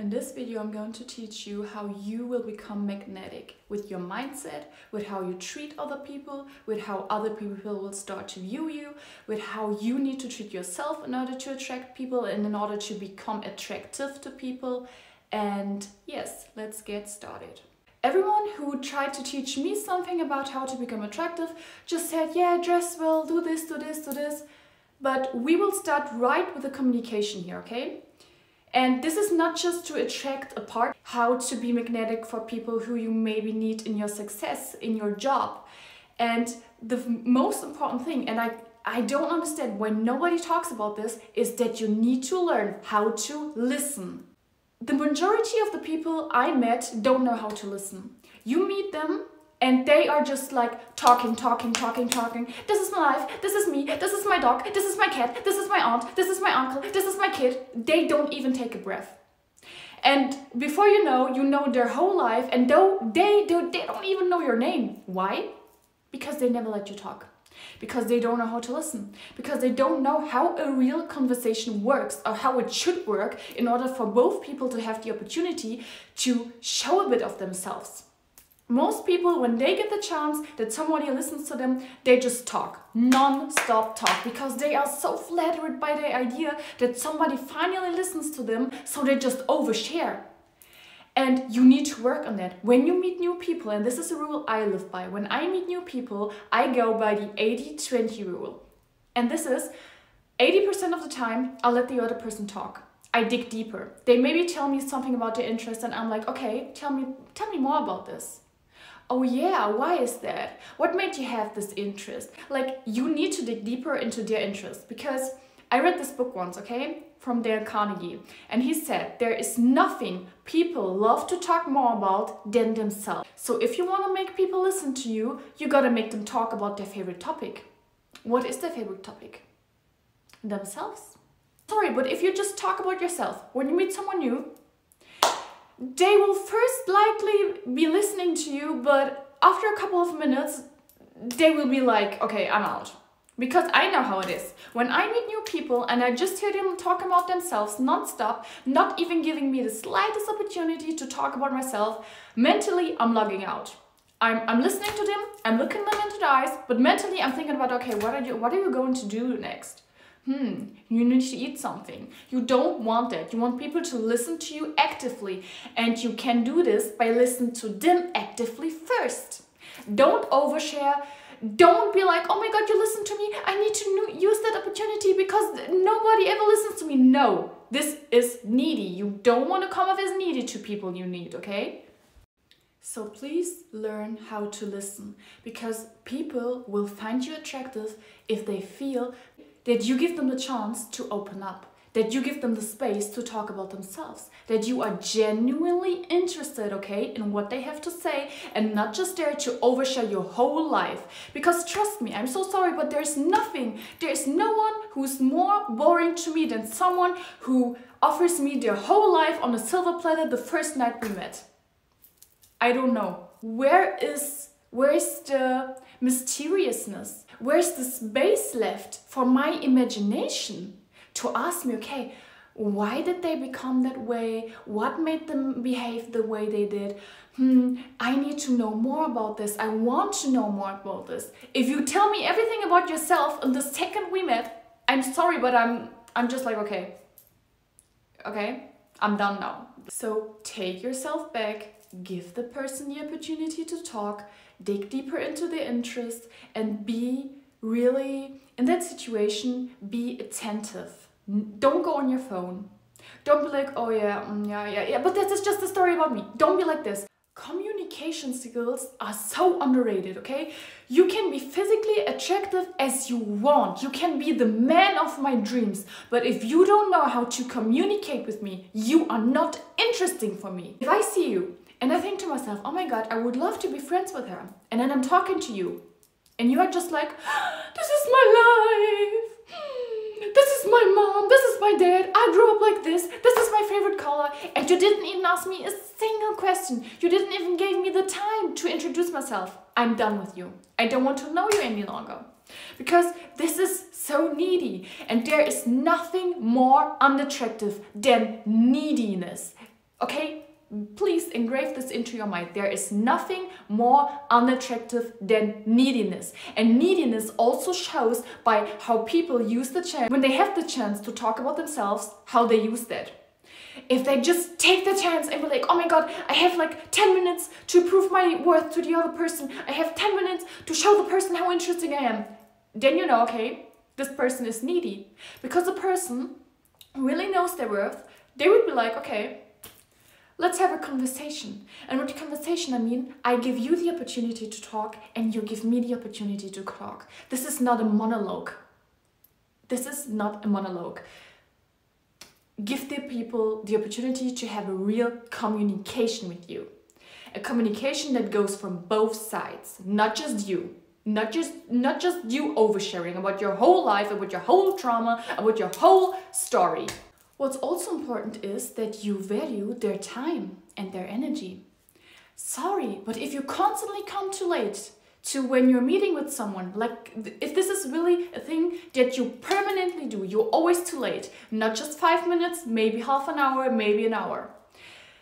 In this video, I'm going to teach you how you will become magnetic with your mindset, with how you treat other people, with how other people will start to view you, with how you need to treat yourself in order to attract people and in order to become attractive to people. And yes, let's get started. Everyone who tried to teach me something about how to become attractive just said, yeah, dress well, do this, do this, do this. But we will start right with the communication here, okay? And this is not just to attract a partner, how to be magnetic for people who you maybe need in your success, in your job. And the most important thing, and I don't understand why nobody talks about this, is that you need to learn how to listen. The majority of the people I met don't know how to listen. You meet them and they are just like talking. This is my life, this is me, this is my dog, this is my cat, this is my aunt, this is my uncle, this is my kid. They don't even take a breath. And before you know their whole life, and they don't even know your name. Why? Because they never let you talk. Because they don't know how to listen. Because they don't know how a real conversation works or how it should work in order for both people to have the opportunity to show a bit of themselves. Most people, when they get the chance that somebody listens to them, they just talk, non-stop talk, because they are so flattered by the idea that somebody finally listens to them, so they just overshare. And you need to work on that. When you meet new people, and this is a rule I live by, when I meet new people, I go by the 80-20 rule. And this is 80% of the time, I'll let the other person talk. I dig deeper. They maybe tell me something about their interest, and I'm like, okay, tell me more about this. Oh yeah, why is that? What made you have this interest? Like, you need to dig deeper into their interest, because I read this book once, okay, from Dale Carnegie, and he said there is nothing people love to talk more about than themselves. So if you want to make people listen to you, you gotta make them talk about their favorite topic. What is their favorite topic? Themselves. Sorry, but if you just talk about yourself when you meet someone new, they will first likely be listening to you, but after a couple of minutes, they will be like, okay, I'm out. Because I know how it is. When I meet new people and I just hear them talking about themselves non-stop, not even giving me the slightest opportunity to talk about myself, mentally, I'm logging out. I'm listening to them, I'm looking them into the eyes, but mentally I'm thinking about, okay, what are you going to do next? You need to eat something. You don't want that. You want people to listen to you actively. And you can do this by listening to them actively first. Don't overshare. Don't be like, oh my God, you listen to me. I need to use that opportunity because nobody ever listens to me. No, this is needy. You don't want to come off as needy to people you need, okay? So please learn how to listen, because people will find you attractive if they feel that you give them the chance to open up, that you give them the space to talk about themselves, that you are genuinely interested, okay, in what they have to say, and not just there to overshare your whole life. Because trust me, I'm so sorry, but there is no one who's more boring to me than someone who offers me their whole life on a silver platter the first night we met. I don't know. Where is the mysteriousness? Where's the space left for my imagination to ask me, okay, why did they become that way? What made them behave the way they did? I need to know more about this. I want to know more about this. If you tell me everything about yourself in the second we met, I'm sorry, but I'm just like, okay, I'm done now. So take yourself back, give the person the opportunity to talk, dig deeper into their interest, and be really, in that situation, be attentive. Don't go on your phone. Don't be like, oh yeah, but this is just a story about me. Don't be like this. Communication skills are so underrated, okay? You can be physically attractive as you want. You can be the man of my dreams. But if you don't know how to communicate with me, you are not interesting for me. If I see you and I think to myself, oh my God, I would love to be friends with her. And then I'm talking to you. And you are just like, this is my life. This is my mom. This is my dad. I grew up like this. This is my favorite color. And you didn't even ask me a single question. You didn't even give me the time to introduce myself. I'm done with you. I don't want to know you any longer. Because this is so needy. And there is nothing more unattractive than neediness. Okay? Please engrave this into your mind. There is nothing more unattractive than neediness. And neediness also shows by how people use the chance, when they have the chance to talk about themselves, how they use that. If they just take the chance and be like, oh my god, I have like 10 minutes to prove my worth to the other person. I have 10 minutes to show the person how interesting I am. Then you know, okay, this person is needy. Because the person really knows their worth, they would be like, okay, let's have a conversation. And with the conversation, I mean, I give you the opportunity to talk and you give me the opportunity to talk. This is not a monologue. This is not a monologue. Give the people the opportunity to have a real communication with you. A communication that goes from both sides, not just you. Not just you oversharing about your whole life, about your whole trauma, about your whole story. What's also important is that you value their time and their energy. Sorry, but if you constantly come too late to when you're meeting with someone, like if this is really a thing that you permanently do, you're always too late. Not just 5 minutes, maybe half an hour, maybe an hour.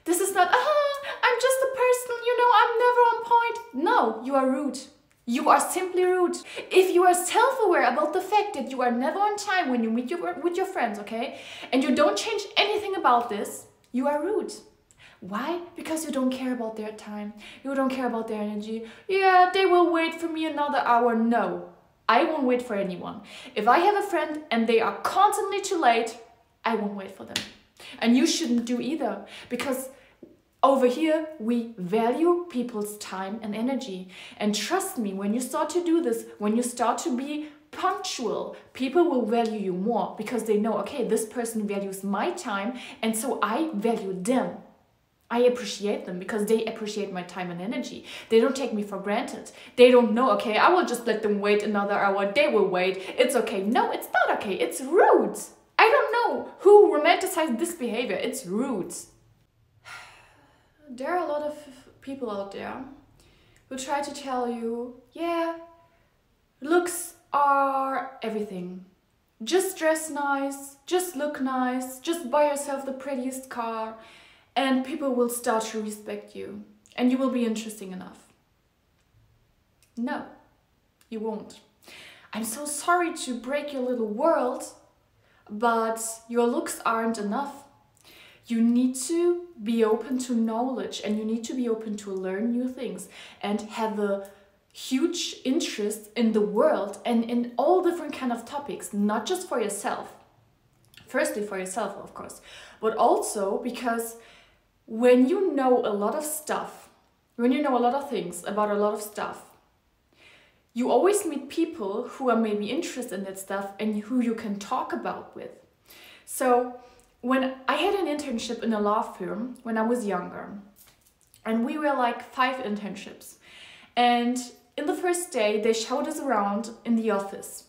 This is not, I'm just a person, you know, I'm never on point. No, you are rude. You are simply rude. If you are self-aware about the fact that you are never on time when you meet with your friends, okay, and you don't change anything about this, you are rude. Why? Because you don't care about their time. You don't care about their energy. Yeah, they will wait for me another hour. No, I won't wait for anyone. If I have a friend and they are constantly too late, I won't wait for them. And you shouldn't do either, because over here, we value people's time and energy. And trust me, when you start to do this, when you start to be punctual, people will value you more because they know, okay, this person values my time and so I value them. I appreciate them because they appreciate my time and energy. They don't take me for granted. They don't know, okay, I will just let them wait another hour. They will wait. It's okay. No, it's not okay. It's rude. I don't know who romanticized this behavior. It's rude. There are a lot of people out there who try to tell you, yeah, looks are everything. Just dress nice, just look nice, just buy yourself the prettiest car, and people will start to respect you, and you will be interesting enough. No, you won't. I'm so sorry to break your little world, but your looks aren't enough. You need to be open to knowledge and you need to be open to learn new things and have a huge interest in the world and in all different kind of topics, not just for yourself. Firstly, for yourself, of course, but also because when you know a lot of stuff, when you know a lot of things about a lot of stuff, you always meet people who are maybe interested in that stuff and who you can talk about with. So when I had an internship in a law firm when I was younger, and we were like 5 internships, and in the first day they showed us around in the office,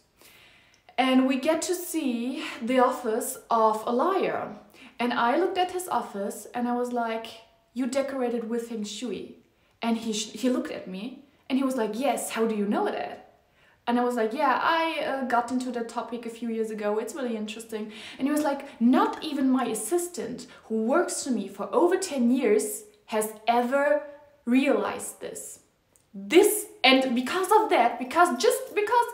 and we get to see the office of a lawyer, and I looked at his office and I was like, you decorated with feng shui? And he looked at me and he was like, yes, how do you know that? And I was like, yeah, I got into that topic a few years ago. It's really interesting. And he was like, not even my assistant, who works for me for over 10 years, has ever realized this. And because of that, because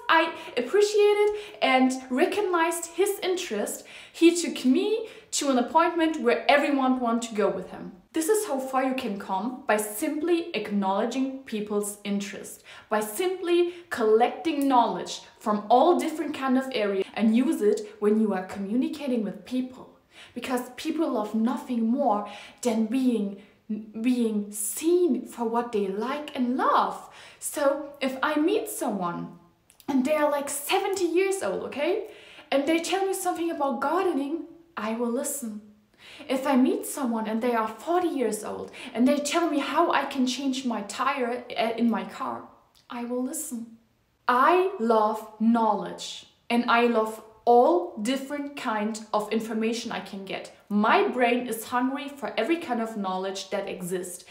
I appreciated and recognized his interest, he took me to an appointment where everyone wanted to go with him. This is how far you can come by simply acknowledging people's interest, by simply collecting knowledge from all different kind of areas and use it when you are communicating with people. Because people love nothing more than being seen for what they like and love. So if I meet someone and they are like 70 years old, okay, and they tell me something about gardening, I will listen. If I meet someone and they are 40 years old and they tell me how I can change my tire in my car, I will listen. I love knowledge and I love all different kind of information I can get. My brain is hungry for every kind of knowledge that exists.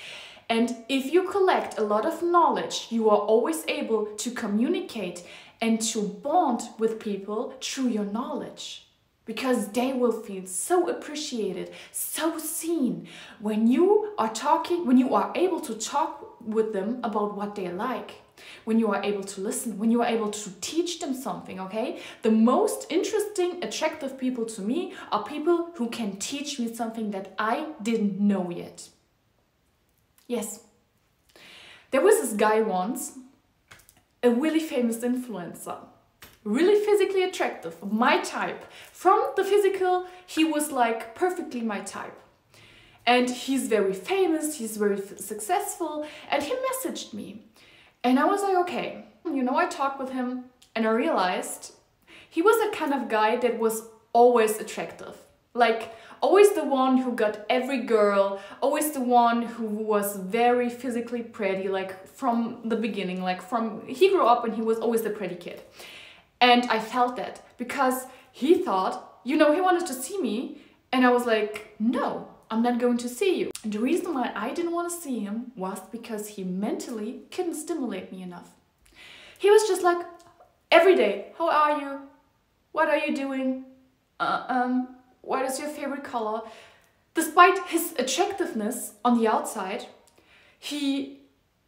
And if you collect a lot of knowledge, you are always able to communicate and to bond with people through your knowledge. because they will feel so appreciated, so seen when you are talking, when you are able to talk with them about what they like, when you are able to listen, when you are able to teach them something, okay? The most interesting, attractive people to me are people who can teach me something that I didn't know yet. Yes. There was this guy once, a really famous influencer, really physically attractive, my type. From the physical, he was like perfectly my type. And he's very famous, he's very successful, and he messaged me. And I was like, okay, you know, I talked with him and I realized he was a kind of guy that was always attractive. Like, always the one who got every girl, always the one who was very physically pretty, like from the beginning, like he grew up and he was always the pretty kid. And I felt that because he thought, you know, he wanted to see me. And I was like, no, I'm not going to see you. And the reason why I didn't want to see him was because he mentally couldn't stimulate me enough. He was just like, every day, how are you? What are you doing? What is your favorite color? Despite his attractiveness on the outside, he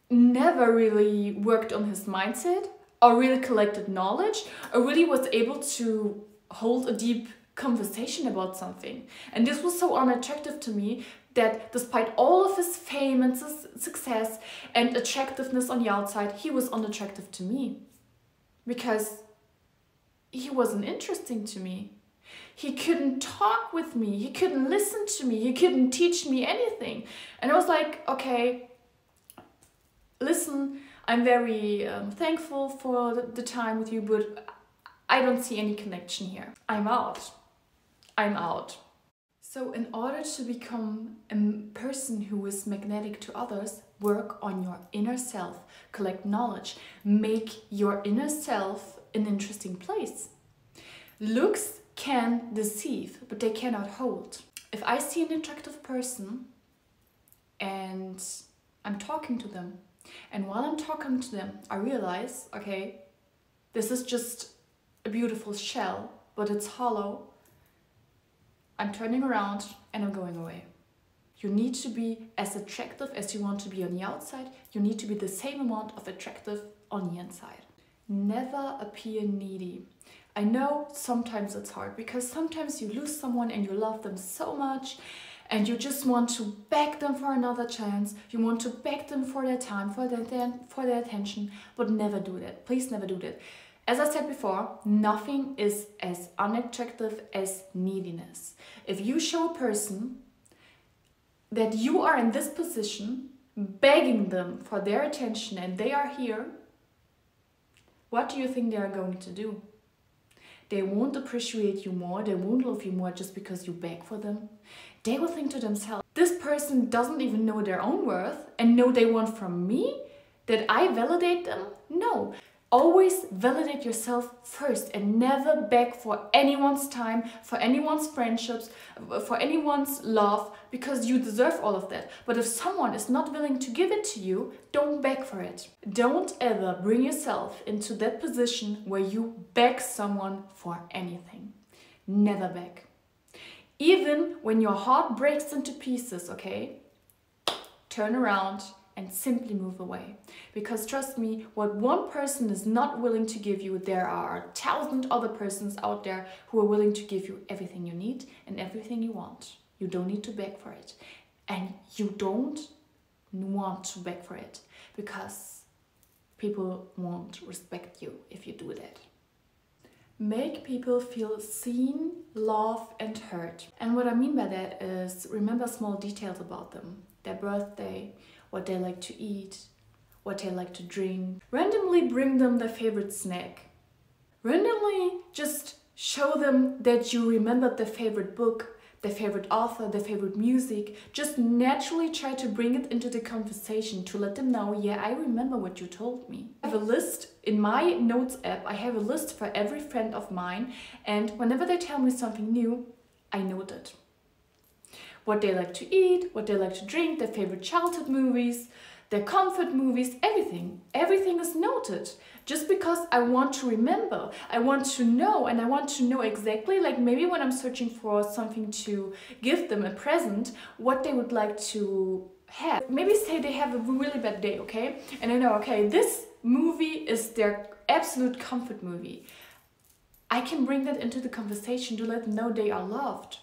never really worked on his mindset or really collected knowledge or really was able to hold a deep conversation about something. And this was so unattractive to me that despite all of his fame and success and attractiveness on the outside, he was unattractive to me because he wasn't interesting to me. He couldn't talk with me, he couldn't listen to me, he couldn't teach me anything. And I was like, okay, listen, I'm very thankful for the time with you, but I don't see any connection here. I'm out. I'm out. So in order to become a person who is magnetic to others, work on your inner self, collect knowledge, make your inner self an interesting place. Looks can deceive, but they cannot hold. If I see an attractive person and I'm talking to them, and while I'm talking to them, I realize, okay, this is just a beautiful shell, but it's hollow. I'm turning around and I'm going away. You need to be as attractive as you want to be on the outside. You need to be the same amount of attractive on the inside. Never appear needy. I know sometimes it's hard because sometimes you lose someone and you love them so much and you just want to beg them for another chance. You want to beg them for their time, for their attention, but never do that. Please never do that. As I said before, nothing is as unattractive as neediness. If you show a person that you are in this position, begging them for their attention and they are here, what do you think they are going to do? They won't appreciate you more, they won't love you more just because you beg for them. They will think to themselves, this person doesn't even know their own worth and know they want from me that I validate them? No. Always validate yourself first and never beg for anyone's time, for anyone's friendships, for anyone's love, because you deserve all of that. But if someone is not willing to give it to you, don't beg for it. Don't ever bring yourself into that position where you beg someone for anything. Never beg. Even when your heart breaks into pieces, okay? Turn around and simply move away. Because trust me, what one person is not willing to give you, there are 1,000 other persons out there who are willing to give you everything you need and everything you want. You don't need to beg for it. And you don't want to beg for it because people won't respect you if you do that. Make people feel seen, loved, and heard. And what I mean by that is remember small details about them. Their birthday, what they like to eat, what they like to drink. Randomly bring them their favorite snack. Randomly just show them that you remembered their favorite book, their favorite author, their favorite music. Just naturally try to bring it into the conversation to let them know, yeah, I remember what you told me. I have a list in my notes app. I have a list for every friend of mine, and whenever they tell me something new, I note it. What they like to eat, what they like to drink, their favorite childhood movies, their comfort movies, everything. Everything is noted. Just because I want to remember, I want to know, and I want to know exactly, like maybe when I'm searching for something to give them, a present, what they would like to have. Maybe say they have a really bad day, okay? And I know, okay, this movie is their absolute comfort movie. I can bring that into the conversation to let them know they are loved.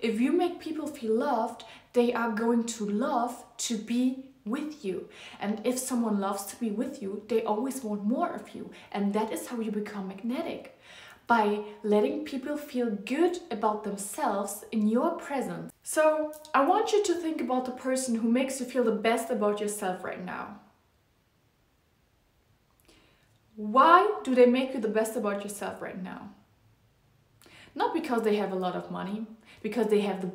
If you make people feel loved, they are going to love to be with you. And if someone loves to be with you, they always want more of you. And that is how you become magnetic. By letting people feel good about themselves in your presence. So I want you to think about the person who makes you feel the best about yourself right now. Why do they make you the best about yourself right now? Not because they have a lot of money, because they have the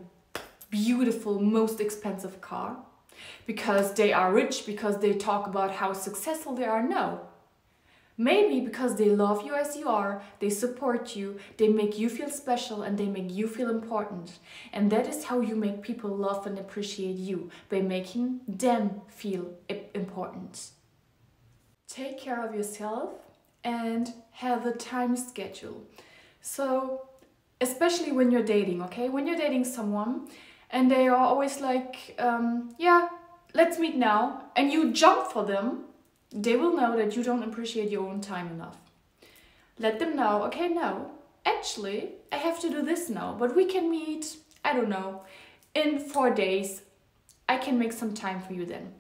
beautiful, most expensive car, because they are rich, because they talk about how successful they are. No. Maybe because they love you as you are, they support you, they make you feel special, and they make you feel important. And that is how you make people love and appreciate you, by making them feel important. Take care of yourself and have a time schedule. So, especially when you're dating, okay? When you're dating someone and they are always like, yeah, let's meet now, and you jump for them, they will know that you don't appreciate your own time enough. Let them know, okay, no, actually, I have to do this now, but we can meet, I don't know, in 4 days. I can make some time for you then.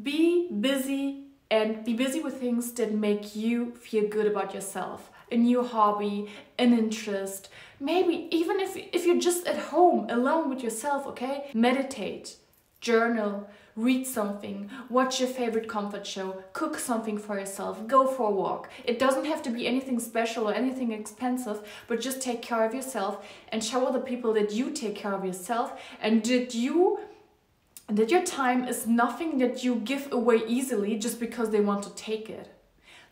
Be busy, and be busy with things that make you feel good about yourself. A new hobby, an interest, maybe even if you're just at home alone with yourself, okay? Meditate, journal, read something, watch your favorite comfort show, cook something for yourself, go for a walk. It doesn't have to be anything special or anything expensive, but just take care of yourself and show other people that you take care of yourself, and that your time is nothing that you give away easily just because they want to take it.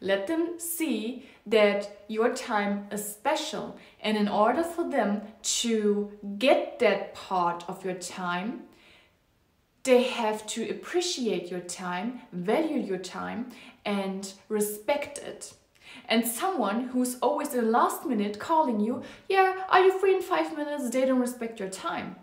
Let them see that your time is special, and in order for them to get that part of your time, they have to appreciate your time, value your time, and respect it. And someone who's always in the last minute calling you, yeah, are you free in 5 minutes? They don't respect your time.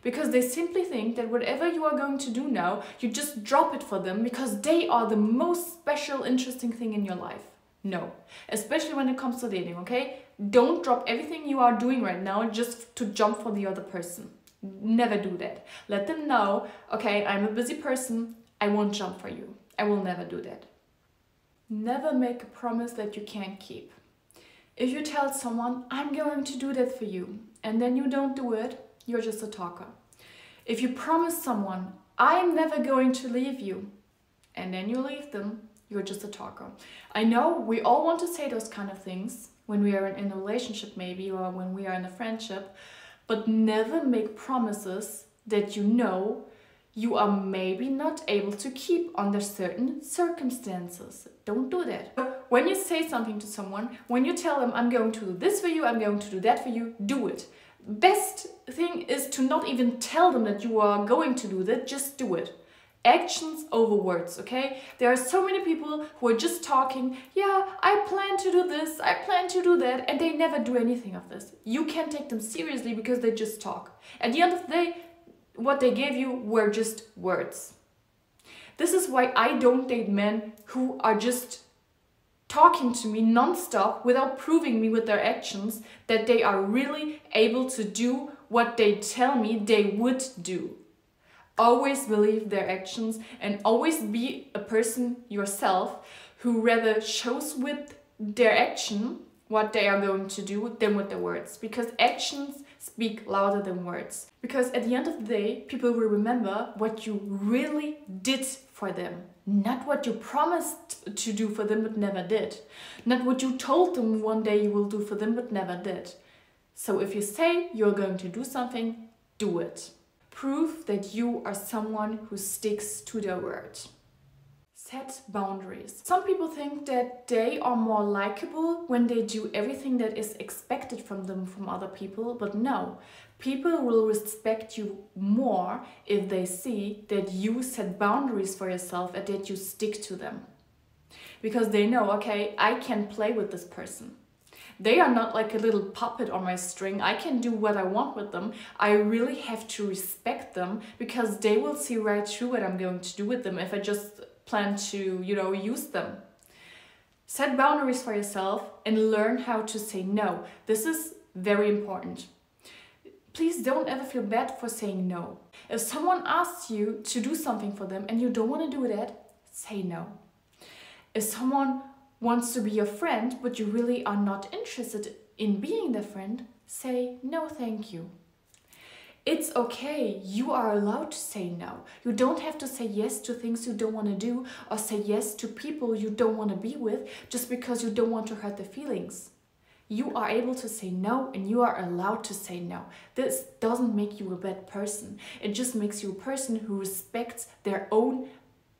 Because they simply think that whatever you are going to do now, you just drop it for them because they are the most special, interesting thing in your life. No. Especially when it comes to dating, okay? Don't drop everything you are doing right now just to jump for the other person. Never do that. Let them know, okay, I'm a busy person, I won't jump for you. I will never do that. Never make a promise that you can't keep. If you tell someone, I'm going to do that for you, and then you don't do it, you're just a talker. If you promise someone, I'm never going to leave you, and then you leave them, you're just a talker. I know we all want to say those kind of things when we are in a relationship maybe, or when we are in a friendship, but never make promises that you know you are maybe not able to keep under certain circumstances. Don't do that. When you say something to someone, when you tell them, I'm going to do this for you, I'm going to do that for you, do it. Best thing is to not even tell them that you are going to do that, just do it. Actions over words, okay? There are so many people who are just talking, yeah, I plan to do this, I plan to do that, and they never do anything of this. You can't take them seriously because they just talk. At the end of the day, what they gave you were just words. This is why I don't date men who are just talking to me non-stop without proving me with their actions that they are really able to do what they tell me they would do. Always believe their actions, and always be a person yourself who rather shows with their action what they are going to do than with their words, because actions speak louder than words. Because at the end of the day, people will remember what you really did for them, not what you promised to do for them but never did, not what you told them one day you will do for them but never did. So if you say you're going to do something, do it. Prove that you are someone who sticks to their word. Set boundaries. Some people think that they are more likable when they do everything that is expected from them from other people, but no. People will respect you more if they see that you set boundaries for yourself and that you stick to them. Because they know, okay, I can play with this person. They are not like a little puppet on my string. I can do what I want with them. I really have to respect them because they will see right through what I'm going to do with them if I just plan to, use them. Set boundaries for yourself and learn how to say no. This is very important. Please don't ever feel bad for saying no. If someone asks you to do something for them and you don't want to do that, say no. If someone wants to be your friend, but you really are not interested in being their friend, say no, thank you. It's okay, you are allowed to say no. You don't have to say yes to things you don't want to do or say yes to people you don't want to be with just because you don't want to hurt their feelings. You are able to say no and you are allowed to say no. This doesn't make you a bad person. It just makes you a person who respects their own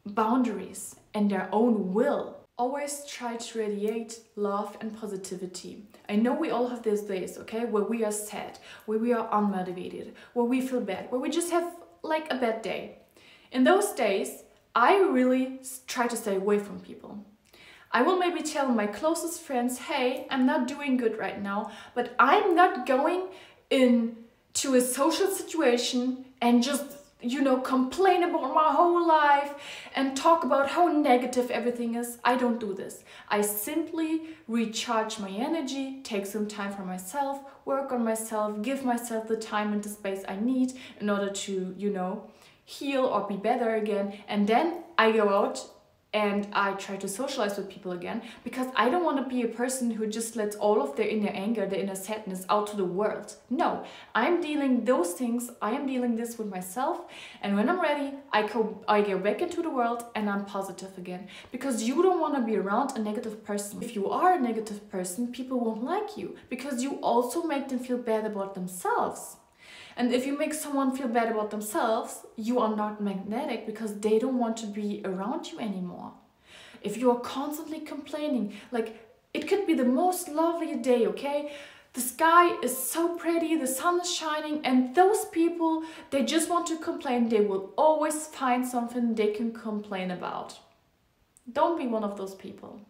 boundaries and their own will. Always try to radiate love and positivity. I know we all have these days, okay, where we are sad, where we are unmotivated, where we feel bad, where we just have like a bad day. In those days, I really try to stay away from people. I will maybe tell my closest friends, hey, I'm not doing good right now, but I'm not going into a social situation and just complain about my whole life and talk about how negative everything is. I don't do this. I simply recharge my energy, take some time for myself, work on myself, give myself the time and the space I need in order to, heal or be better again. And then I go out and I try to socialize with people again because I don't want to be a person who just lets all of their inner anger, their inner sadness out to the world. No, I'm dealing those things, I am dealing this with myself, and when I'm ready, I go back into the world and I'm positive again. Because you don't want to be around a negative person. If you are a negative person, people won't like you because you also make them feel bad about themselves. And if you make someone feel bad about themselves, you are not magnetic because they don't want to be around you anymore. If you are constantly complaining, like it could be the most lovely day, okay? The sky is so pretty, the sun is shining, and those people, they just want to complain. They will always find something they can complain about. Don't be one of those people.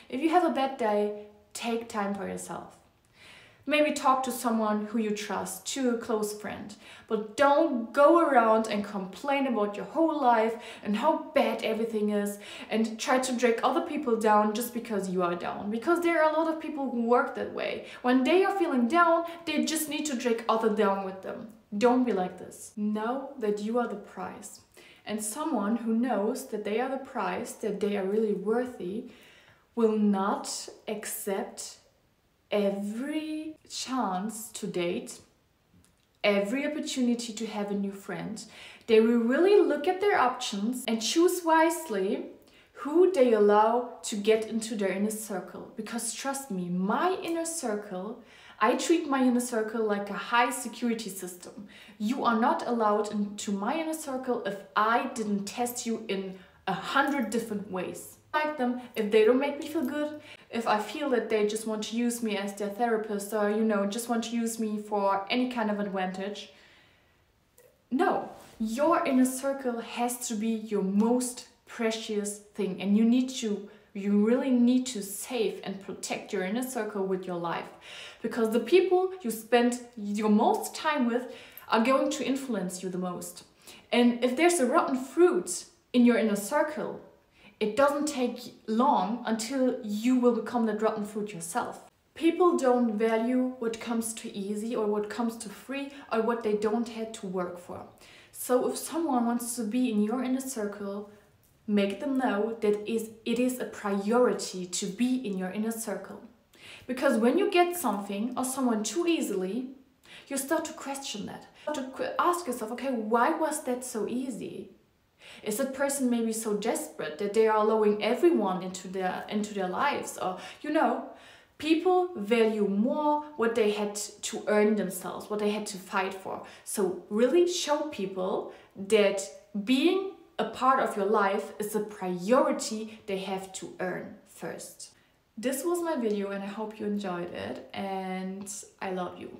If you have a bad day, take time for yourself. Maybe talk to someone who you trust, to a close friend. But don't go around and complain about your whole life and how bad everything is and try to drag other people down just because you are down. Because there are a lot of people who work that way. When they are feeling down, they just need to drag others down with them. Don't be like this. Know that you are the prize. And someone who knows that they are the prize, that they are really worthy, will not accept every chance to date, every opportunity to have a new friend. They will really look at their options and choose wisely who they allow to get into their inner circle. Because trust me, my inner circle, I treat my inner circle like a high security system. You are not allowed into my inner circle if I didn't test you in 100 different ways. Like them, if they don't make me feel good, if I feel that they just want to use me as their therapist or just want to use me for any kind of advantage. No, your inner circle has to be your most precious thing, and you really need to save and protect your inner circle with your life, because the people you spend your most time with are going to influence you the most. And if there's a rotten fruit in your inner circle, it doesn't take long until you will become that rotten fruit yourself. People don't value what comes too easy or what comes too free or what they don't have to work for. So if someone wants to be in your inner circle, make them know that it is a priority to be in your inner circle. Because when you get something or someone too easily, you start to question that. You start to ask yourself, okay, why was that so easy? Is that person maybe so desperate that they are allowing everyone into their lives? Or, people value more what they had to earn themselves, what they had to fight for. So really show people that being a part of your life is a priority they have to earn first. This was my video and I hope you enjoyed it, and I love you.